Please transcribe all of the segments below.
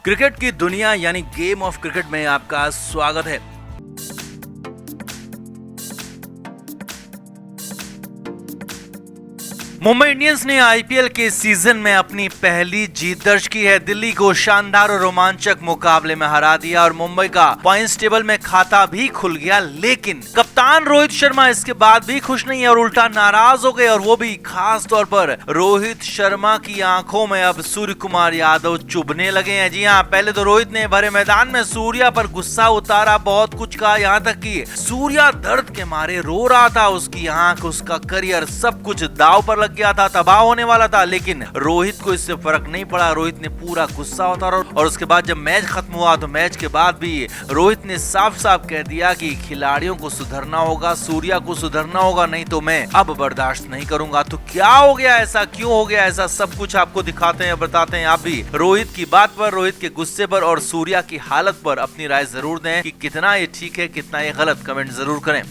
Cricket की दुनिया यानी गेम ऑफ क्रिकेट में आपका स्वागत है। मुंबई इंडियंस ने आईपीएल के सीजन में अपनी पहली जीत दर्ज की है। दिल्ली को शानदार और रोमांचक मुकाबले में हरा दिया और मुंबई का पॉइंट्स टेबल में खाता भी खुल गया। लेकिन कप्तान रोहित शर्मा इसके बाद भी खुश नहीं है और उल्टा नाराज हो गए, और वो भी खास तौर पर रोहित शर्मा की आंखों में अब सूर्य कुमार यादव चुभने लगे हैं। जी हाँ, पहले तो रोहित ने भरे मैदान में सूर्या पर गुस्सा उतारा, बहुत कुछ कहा, यहाँ तक कि सूर्या दर्द के मारे रो रहा था। उसकी आंख, उसका करियर, सब कुछ दांव पर गया था, तबाह होने वाला था। लेकिन रोहित को इससे फर्क नहीं पड़ा। रोहित ने पूरा गुस्सा उतारा और उसके बाद जब मैच खत्म हुआ तो मैच के बाद भी रोहित ने साफ साफ कह दिया कि खिलाड़ियों को सुधरना होगा, सूर्या को सुधरना होगा, नहीं तो मैं अब बर्दाश्त नहीं करूंगा। तो क्या हो गया ऐसा, क्यों हो गया ऐसा, सब कुछ आपको दिखाते हैं, बताते हैं। आप भी रोहित की बात पर, रोहित के गुस्से पर और सूर्या की हालत पर अपनी राय जरूर दें कि कितना ये ठीक है, कितना ये गलत, कमेंट जरूर करें।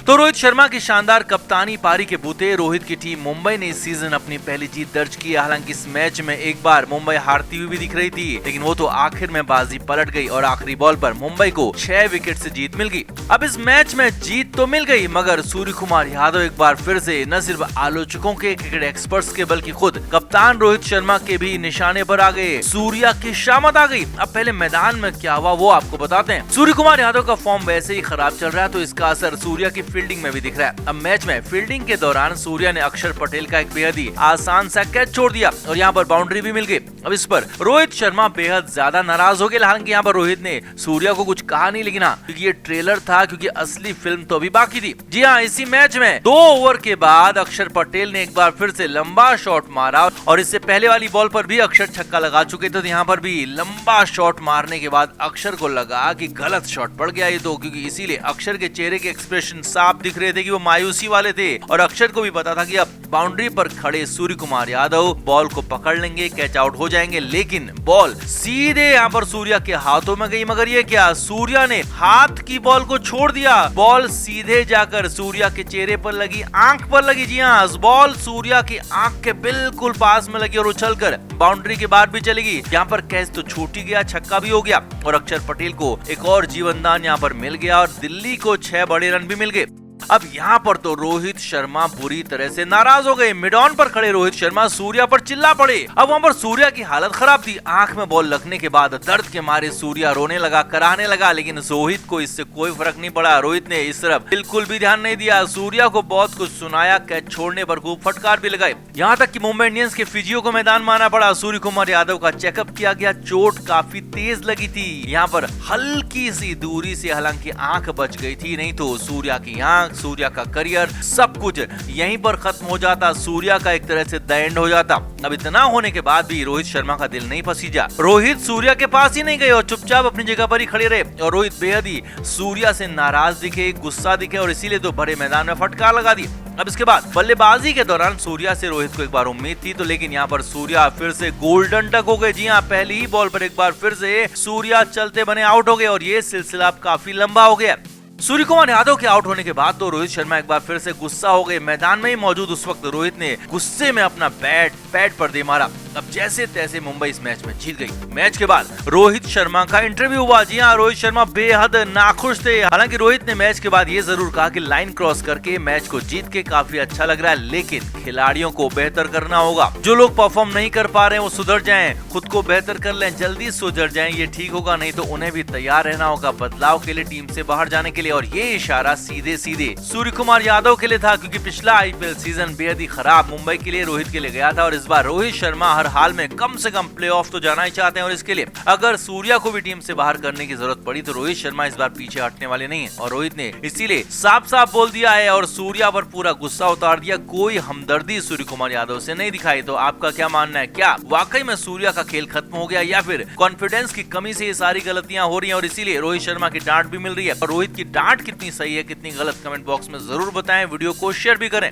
तो रोहित शर्मा की शानदार कप्तानी पारी के बूते रोहित की टीम मुंबई ने इस सीजन अपनी पहली जीत दर्ज की है। हालांकि इस मैच में एक बार मुंबई हारती हुई भी दिख रही थी, लेकिन वो तो आखिर में बाजी पलट गई और आखिरी बॉल पर मुंबई को 6 विकेट से जीत मिल गई। अब इस मैच में जीत तो मिल गई, मगर सूर्य कुमार यादव एक बार फिर से न सिर्फ आलोचकों के, क्रिकेट एक्सपर्ट्स के, बल्कि खुद कप्तान रोहित शर्मा के भी निशाने पर आ गए। सूर्या की शामत आ गई। अब पहले मैदान में क्या हुआ वो आपको बताते हैं। सूर्य कुमार यादव का फॉर्म वैसे ही खराब चल रहा है, तो इसका असर सूर्या की फील्डिंग में भी दिख रहा है। अब मैच में फील्डिंग के दौरान सूर्या ने अक्षर पटेल का एक बेहद ही आसान सा कैच छोड़ दिया और यहाँ पर बाउंड्री भी मिल गई। अब इस पर रोहित शर्मा बेहद ज्यादा नाराज हो गए। हालांकि यहाँ पर रोहित ने सूर्या को कुछ कहा नहीं, लेकिन हाँ, क्योंकि ये ट्रेलर था, क्योंकि असली फिल्म तो अभी बाकी थी। जी हाँ, इसी मैच में 2 ओवर के बाद अक्षर पटेल ने एक बार फिर से लंबा शॉट मारा और इससे पहले वाली बॉल पर भी अक्षर छक्का लगा चुके थे। तो यहाँ पर भी लंबा शॉट मारने के बाद अक्षर को लगा कि गलत शॉट पड़ गया ये तो, क्योंकि इसीलिए अक्षर के चेहरे के एक्सप्रेशन साफ दिख रहे थे कि वो मायूसी वाले थे और अक्षर को भी पता था कि अब बाउंड्री पर खड़े सूर्य कुमार यादव बॉल को पकड़ लेंगे, कैच आउट हो जाएंगे। लेकिन बॉल सीधे यहाँ पर सूर्या के हाथों में गई, मगर ये क्या, सूर्या ने हाथ की बॉल को छोड़ दिया। बॉल सीधे जाकर सूर्या के चेहरे पर लगी, आंख पर लगी। जी हाँ, बॉल सूर्या की आंख के बिल्कुल पास में लगी और उछलकर बाउंड्री के बाहर भी चली गई। यहाँ पर कैच तो छूट ही गया, छक्का भी हो गया और अक्षर पटेल को एक और जीवनदान यहाँ पर मिल गया और दिल्ली को 6 बड़े रन भी मिल गए। अब यहाँ पर तो रोहित शर्मा बुरी तरह से नाराज हो गए। मिड ऑन पर खड़े रोहित शर्मा सूर्या पर चिल्ला पड़े। अब वहाँ पर सूर्या की हालत खराब थी। आंख में बॉल लगने के बाद दर्द के मारे सूर्या रोने लगा, कराहने लगा, लेकिन रोहित को इससे कोई फर्क नहीं पड़ा। रोहित ने इस तरफ बिल्कुल भी ध्यान नहीं दिया। सूर्या को बहुत कुछ सुनाया, कैच छोड़ने पर खूब फटकार भी लगाई। यहाँ तक कि मुंबई इंडियंस के फिजियो को मैदान में आना पड़ा। सूर्य कुमार यादव का चेकअप किया गया, चोट काफी तेज लगी थी। यहाँ पर हल्की सी दूरी से हालांकि आंख बच गई थी, नहीं तो सूर्या की आंख, सूर्या का करियर, सब कुछ यहीं पर खत्म हो जाता। सूर्या का एक तरह से द एंड हो जाता। अब इतना होने के बाद भी रोहित शर्मा का दिल नहीं पसीजा। रोहित सूर्या के पास ही नहीं गए और चुपचाप अपनी जगह पर ही खड़े रहे और रोहित बेहद ही सूर्या से नाराज दिखे, गुस्सा दिखे और इसीलिए तो भरे मैदान में फटकार लगा दी। अब इसके बाद बल्लेबाजी के दौरान सूर्या से रोहित को एक बार उम्मीद थी, तो लेकिन यहाँ पर सूर्या फिर से गोल्डन टक हो गए। जी हाँ, पहली ही बॉल पर एक बार फिर से सूर्या चलते बने आउट हो गए और ये सिलसिला काफी लंबा हो गया। सूर्य कुमार यादव के आउट होने के बाद तो रोहित शर्मा एक बार फिर से गुस्सा हो गए। मैदान में ही मौजूद उस वक्त रोहित ने गुस्से में अपना बैट पैड पर दे मारा। अब जैसे तैसे मुंबई इस मैच में जीत गई। मैच के बाद रोहित शर्मा का इंटरव्यू हुआ। जी हाँ, रोहित शर्मा बेहद नाखुश थे। हालांकि रोहित ने मैच के बाद ये जरूर कहा कि लाइन क्रॉस करके मैच को जीत के काफी अच्छा लग रहा है, लेकिन खिलाड़ियों को बेहतर करना होगा। जो लोग परफॉर्म नहीं कर पा रहे हैं वो सुधर जाएं, खुद को बेहतर कर लें, जल्दी सुधर जाएं, ये ठीक होगा। नहीं तो उन्हें भी तैयार रहना होगा बदलाव के लिए, टीम से बाहर जाने के लिए। और ये इशारा सीधे सीधे सूर्य कुमार यादव के लिए था, क्योंकि पिछला आईपीएल सीजन बेहद ही खराब मुंबई के लिए, रोहित के लिए गया था और इस बार रोहित शर्मा हर हाल में कम से कम प्लेऑफ तो जाना ही चाहते हैं और इसके लिए अगर सूर्या को भी टीम से बाहर करने की जरूरत पड़ी तो रोहित शर्मा इस बार पीछे हटने वाले नहीं है। और रोहित ने इसीलिए साफ साफ बोल दिया है और सूर्या पर पूरा गुस्सा उतार दिया। कोई हमदर्दी सूर्य कुमार यादव से नहीं दिखाई। तो आपका क्या मानना है, क्या वाकई में सूर्या का खेल खत्म हो गया या फिर कॉन्फिडेंस की कमी से ये सारी गलतियां हो रही हैं और इसीलिए रोहित शर्मा की डांट भी मिल रही है? और रोहित की डांट कितनी सही है, कितनी गलत, कमेंट बॉक्स में जरूर बताएं। वीडियो को शेयर भी करें।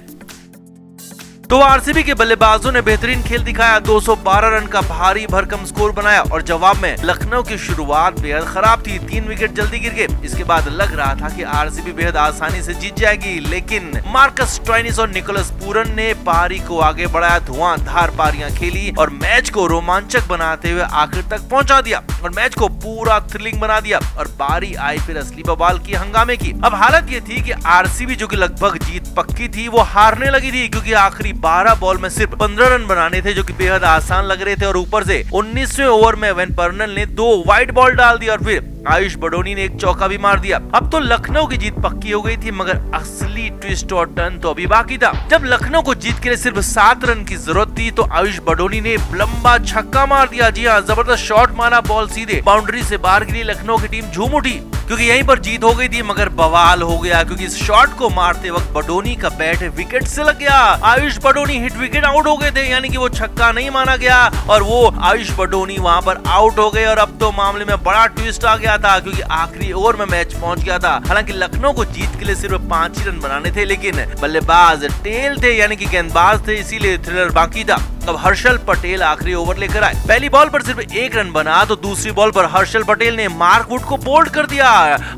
तो आरसीबी के बल्लेबाजों ने बेहतरीन खेल दिखाया, 212 रन का भारी भरकम स्कोर बनाया और जवाब में लखनऊ की शुरुआत बेहद खराब थी, 3 विकेट जल्दी गिर गए। इसके बाद लग रहा था कि आरसीबी बेहद आसानी से जीत जाएगी, लेकिन मार्कस स्टोइनिस और निकोलस पूरन ने पारी को आगे बढ़ाया, धुआंधार पारियां खेली और मैच को रोमांचक बनाते हुए आखिर तक पहुंचा दिया और मैच को पूरा थ्रिलिंग बना दिया। और बारी आई फिर असली बवाल की, हंगामे की। अब हालत ये थी कि आरसीबी जो कि लगभग जीत पक्की थी वो हारने लगी थी, क्योंकि आखिरी 12 बॉल में सिर्फ 15 रन बनाने थे जो कि बेहद आसान लग रहे थे और ऊपर से 19वें ओवर में वेन पर्नल ने 2 वाइड बॉल डाल दी और फिर आयुष बडोनी ने एक चौका भी मार दिया। अब तो लखनऊ की जीत पक्की हो गई थी, मगर असली ट्विस्ट और टर्न तो अभी बाकी था। जब लखनऊ को जीत के लिए सिर्फ 7 रन की जरूरत थी तो आयुष बडोनी ने लंबा छक्का मार दिया। जी हाँ, जबरदस्त शॉट मारा, बॉल सीधे बाउंड्री से बाहर गिरी। लखनऊ की टीम झूम उठी क्योंकि यहीं पर जीत हो गई थी, मगर बवाल हो गया क्योंकि इस शॉट को मारते वक्त बडोनी का बैट विकेट से लग गया। Ayush Badoni hit wicket out हो गए थे, यानी कि वो छक्का नहीं माना गया और वो आयुष बडोनी वहां पर आउट हो गए। और अब तो मामले में बड़ा ट्विस्ट आ गया था, क्योंकि आखिरी ओवर में मैच पहुंच गया था। हालांकि लखनऊ को जीत के लिए सिर्फ 5 ही रन बनाने थे, लेकिन बल्लेबाज टेल थे, यानी कि गेंदबाज थे, इसीलिए थ्रिलर बाकी था। अब हर्षल पटेल आखिरी ओवर लेकर आए। पहली बॉल पर सिर्फ 1 रन बना तो दूसरी बॉल पर हर्षल पटेल ने मार्क वुड को बोल्ड कर दिया।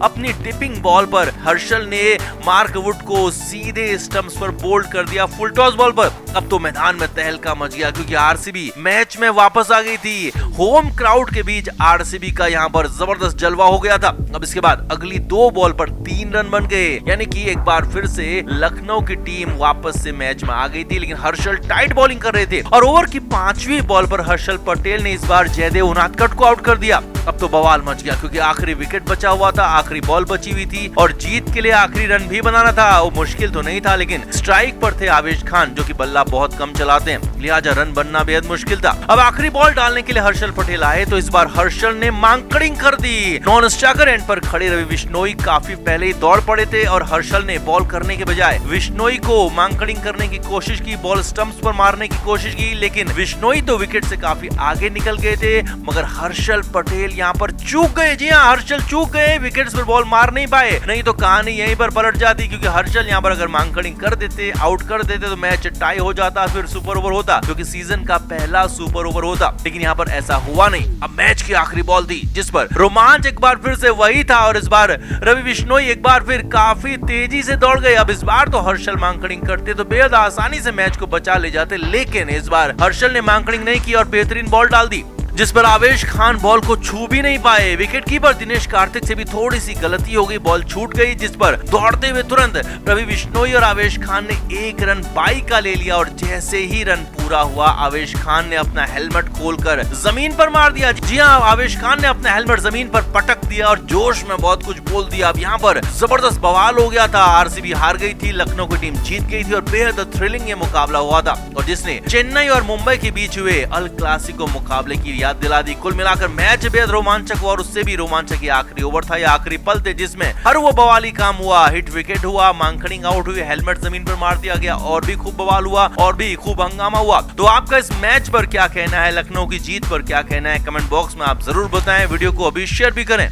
अपनी टिपिंग बॉल पर हर्षल ने मार्क वुड को सीधे स्टंप्स पर बोल्ड कर दिया फुल टॉस बॉल पर। अब तो मैदान में तहलका मच गया, क्योंकि आरसीबी मैच में वापस आ गई थी। होम क्राउड के बीच आरसीबी का यहाँ पर जबरदस्त जलवा हो गया था। अब इसके बाद अगली 2 बॉल पर 3 रन बन गए, यानी कि एक बार फिर से लखनऊ की टीम वापस से मैच में आ गई थी। लेकिन हर्षल टाइट बॉलिंग कर रहे थे और ओवर की 5वीं बॉल पर हर्षल पटेल ने इस बार जयदेव उनादकट को आउट कर दिया। अब तो बवाल मच गया, क्योंकि आखिरी विकेट बचा हुआ था, आखिरी बॉल बची हुई थी और जीत के लिए आखिरी रन भी बनाना था। वो मुश्किल तो नहीं था, लेकिन स्ट्राइक पर थे आवेश खान, जो कि बल्ला बहुत कम चलाते हैं, लिहाजा रन बनना बेहद मुश्किल था। अब आखिरी बॉल डालने के लिए हर्षल पटेल आए तो इस बार हर्षल ने मांकड़िंग कर दी। नॉन स्ट्राइकर एंड पर खड़े रवि बिश्नोई काफी पहले ही दौड़ पड़े थे और हर्षल ने बॉल करने के बजाय बिश्नोई को मांकड़िंग करने की कोशिश की, बॉल स्टंप्स पर मारने की कोशिश की, लेकिन बिश्नोई तो विकेट से काफी आगे निकल गए थे, मगर हर्षल पटेल यहाँ पर चूक गए। जी हाँ, हर्षल चूक गए, विकेट्स पर बॉल मार नहीं पाए, नहीं तो कहानी यहीं पर पलट जाती, क्योंकि हर्षल यहाँ पर अगर मांकड़िंग कर देते, आउट कर देते तो मैच टाई हो जाता, फिर सुपर ओवर होता, क्योंकि सीजन का पहला सुपर ओवर होता। लेकिन यहाँ पर ऐसा हुआ नहीं। अब मैच की आखिरी बॉल थी, जिस पर रोमांच एक बार फिर से वही था और इस बार रवि बिश्नोई एक बार फिर काफी तेजी से दौड़ गए। अब इस बार तो हर्षल मांकड़िंग करते तो बेहद आसानी से मैच को बचा ले जाते, लेकिन इस बार हर्षल ने मांकड़िंग नहीं की और बेहतरीन बॉल डाल दी, जिस पर आवेश खान बॉल को छू भी नहीं पाए। विकेट कीपर दिनेश कार्तिक से भी थोड़ी सी गलती हो गई, बॉल छूट गई, जिस पर दौड़ते हुए तुरंत रवि बिश्नोई और आवेश खान ने 1 रन बाई का ले लिया और जैसे ही रन पूरा हुआ आवेश खान ने अपना हेलमेट खोलकर जमीन पर मार दिया। जी हाँ, आवेश खान ने अपना हेलमेट जमीन पर पटक दिया और जोश में बहुत कुछ बोल दिया। अब यहाँ पर जबरदस्त बवाल हो गया था। आरसीबी हार गई थी, लखनऊ की टीम जीत गई थी और बेहद थ्रिलिंग ये मुकाबला हुआ था, और जिसने चेन्नई और मुंबई के बीच हुए अल क्लासिको मुकाबले की याद दिला दी। कुल मिलाकर मैच बेहद रोमांचक हुआ और उससे भी रोमांचक ये आखिरी ओवर था, ये आखिरी पल थे, जिसमें हर वो बवाली काम हुआ। हिट विकेट हुआ, मांकड़िंग आउट हुई, हेलमेट जमीन पर मार दिया गया, और भी खूब बवाल हुआ और भी खूब हंगामा हुआ। तो आपका इस मैच पर क्या कहना है, लखनऊ की जीत पर क्या कहना है, कमेंट बॉक्स में आप जरूर बताएं। वीडियो को अभी शेयर भी करें।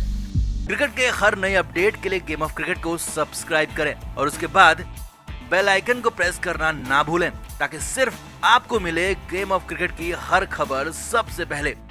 क्रिकेट के हर नए अपडेट के लिए गेम ऑफ क्रिकेट को सब्सक्राइब करें और उसके बाद बेल आइकन को प्रेस करना ना भूलें, ताकि सिर्फ आपको मिले गेम ऑफ क्रिकेट की हर खबर सबसे पहले।